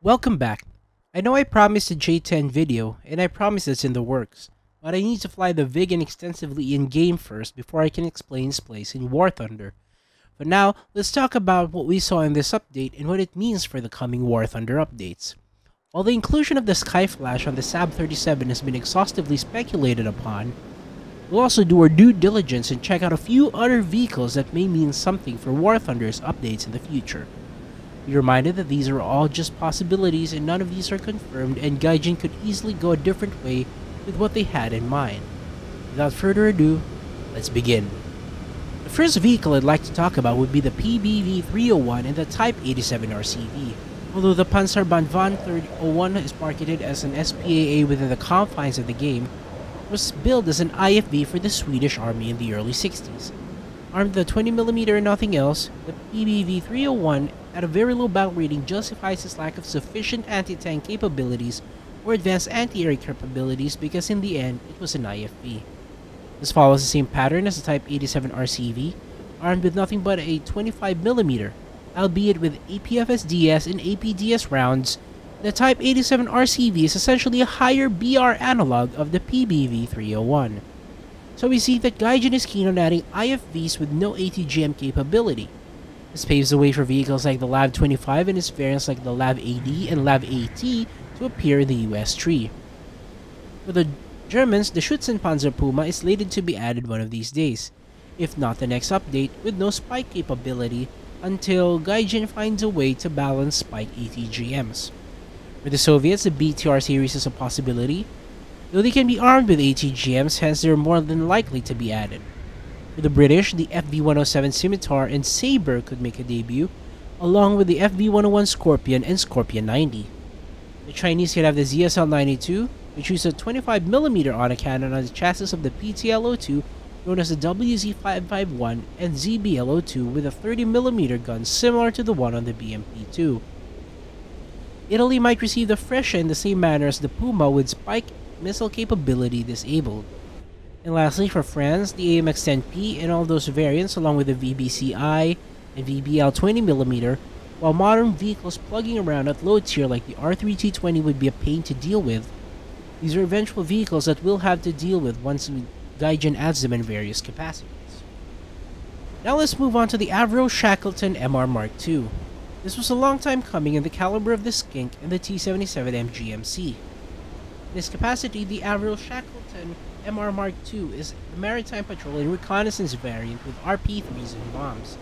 Welcome back. I know I promised a J10 video, and I promise it's in the works, but I need to fly the Vegan extensively in-game first before I can explain its place in War Thunder. For now, let's talk about what we saw in this update and what it means for the coming War Thunder updates. While the inclusion of the Sky Flash on the SAB-37 has been exhaustively speculated upon, we'll also do our due diligence and check out a few other vehicles that may mean something for War Thunder's updates in the future. Be reminded that these are all just possibilities and none of these are confirmed, and Gaijin could easily go a different way with what they had in mind. Without further ado, let's begin. The first vehicle I'd like to talk about would be the PBV-301 and the Type 87 RCV. Although the Panzerbahn 301 is marketed as an SPAA within the confines of the game, it was billed as an IFV for the Swedish army in the early 60s. Armed with a 20mm and nothing else, the PBV-301 at a very low battle rating justifies its lack of sufficient anti-tank capabilities or advanced anti-air capabilities because in the end, it was an IFV. This follows the same pattern as the Type 87 RCV, armed with nothing but a 25mm, albeit with APFSDS and APDS rounds. The Type 87 RCV is essentially a higher BR analog of the PBV-301. So we see that Gaijin is keen on adding IFVs with no ATGM capability. This paves the way for vehicles like the LAV-25 and its variants like the LAV-AD and LAV-AT to appear in the US tree. For the Germans, the Schützenpanzer Puma is slated to be added one of these days, if not the next update, with no spike capability until Gaijin finds a way to balance spike ATGMs. For the Soviets, the BTR series is a possibility, though they can be armed with ATGMs, hence they're more than likely to be added. For the British, the FV-107 Scimitar and Sabre could make a debut, along with the FV-101 Scorpion and Scorpion 90. The Chinese could have the ZSL-92, which uses a 25mm autocannon on the chassis of the PTL-02, known as the WZ-551, and ZBL-02 with a 30mm gun similar to the one on the BMP-2. Italy might receive the Freccia in the same manner as the Puma with spike missile capability disabled. And lastly, for France, the AMX-10P and all those variants along with the VBCI and VBL 20mm, while modern vehicles plugging around at low tier like the R3T20 would be a pain to deal with, these are eventual vehicles that we'll have to deal with once Gaijin adds them in various capacities. Now let's move on to the Avro Shackleton MR Mark II. This was a long time coming in the caliber of the Skink and the T-77 MGMC. In this capacity, the Avro Shackleton MR Mark II is a maritime patrol and reconnaissance variant with RP-3s and bombs.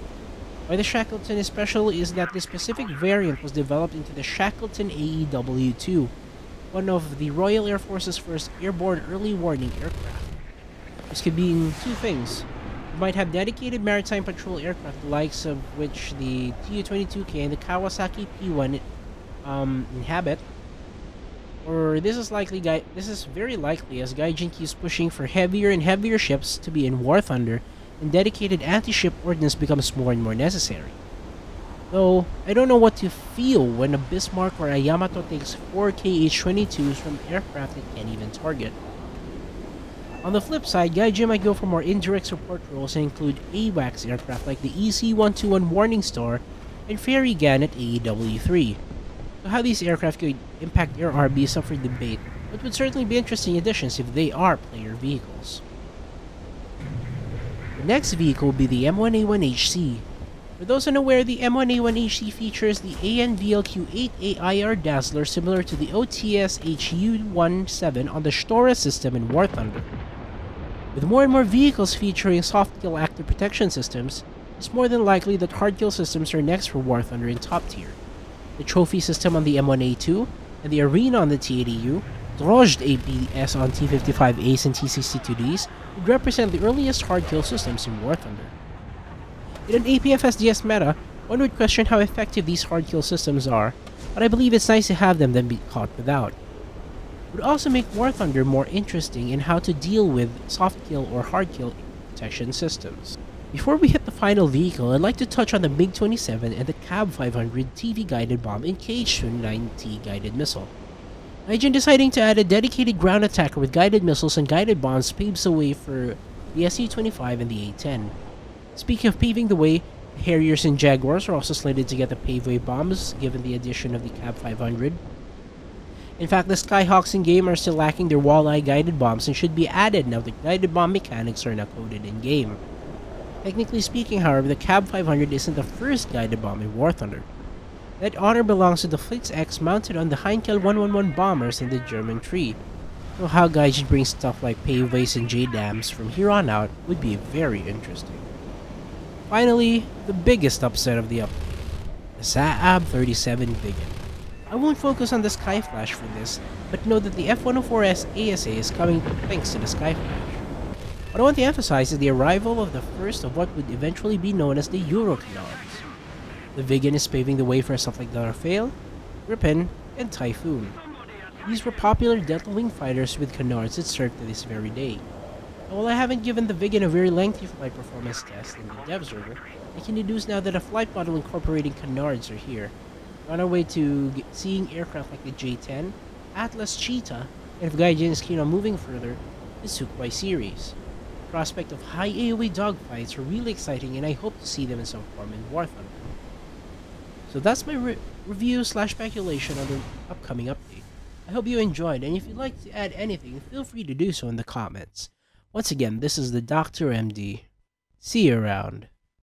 Why the Shackleton is special is that this specific variant was developed into the Shackleton AEW-2, one of the Royal Air Force's first airborne early warning aircraft. This could mean two things. You might have dedicated maritime patrol aircraft, the likes of which the Tu-22K and the Kawasaki P-1 inhabit, or this is very likely as Gaijin keeps pushing for heavier and heavier ships to be in War Thunder, and dedicated anti-ship ordnance becomes more and more necessary. Though, I don't know what to feel when a Bismarck or a Yamato takes 4 KH-22s from aircraft it can't even target. On the flip side, Gaijin might go for more indirect support roles and include AWACS aircraft like the EC-121 Morning Star and Ferry Gannet AEW-3. So how these aircraft could impact Air RB is up for debate, but would certainly be interesting additions if they are player vehicles. The next vehicle will be the M1A1HC. For those unaware, the M1A1HC features the ANVLQ-8AIR Dazzler similar to the OTS HU-17 on the Stora system in War Thunder. With more and more vehicles featuring soft-kill active protection systems, it's more than likely that hard-kill systems are next for War Thunder in top tier. The trophy system on the M1A2, and the arena on the T-80U, Drojd APS on T-55As and T-62Ds would represent the earliest hard-kill systems in War Thunder. In an APFSDS meta, one would question how effective these hard-kill systems are, but I believe it's nice to have them than be caught without. It would also make War Thunder more interesting in how to deal with soft-kill or hard-kill protection systems. Before we hit the final vehicle, I'd like to touch on the MiG-27 and the CAB-500 TV-guided bomb and KH-29T guided missile. Gaijin deciding to add a dedicated ground attacker with guided missiles and guided bombs paves the way for the Su-25 and the A-10. Speaking of paving the way, Harriers and Jaguars are also slated to get the paveway bombs, given the addition of the Cab 500. In fact, the Skyhawks in-game are still lacking their walleye guided bombs and should be added now that guided bomb mechanics are now coded in-game. Technically speaking, however, the Cab 500 isn't the first guided bomb in War Thunder. That honor belongs to the Flix X mounted on the Heinkel 111 bombers in the German tree. So how Gaijin brings stuff like paveways and J-dams from here on out would be very interesting. Finally, the biggest upset of the update, the Saab 37 Viggen. I won't focus on the Skyflash for this, but know that the F-104S ASA is coming thanks to the Skyflash. What I want to emphasize is the arrival of the first of what would eventually be known as the Euro Canards. The Viggen is paving the way for stuff like the Rafale, Gripen, and Typhoon. These were popular Delta Wing fighters with canards that served to this very day. And while I haven't given the Viggen a very lengthy flight performance test in the dev server, I can deduce now that a flight model incorporating canards are here. We're on our way to seeing aircraft like the J-10, Atlas Cheetah, and if Gaijin is keen on moving further, the Sukhoi series. The prospect of high AoE dogfights are really exciting and I hope to see them in some form in War Thunder. So that's my review / speculation on the upcoming update. I hope you enjoyed, and if you'd like to add anything, feel free to do so in the comments. Once again, this is the Dr. MD. See you around.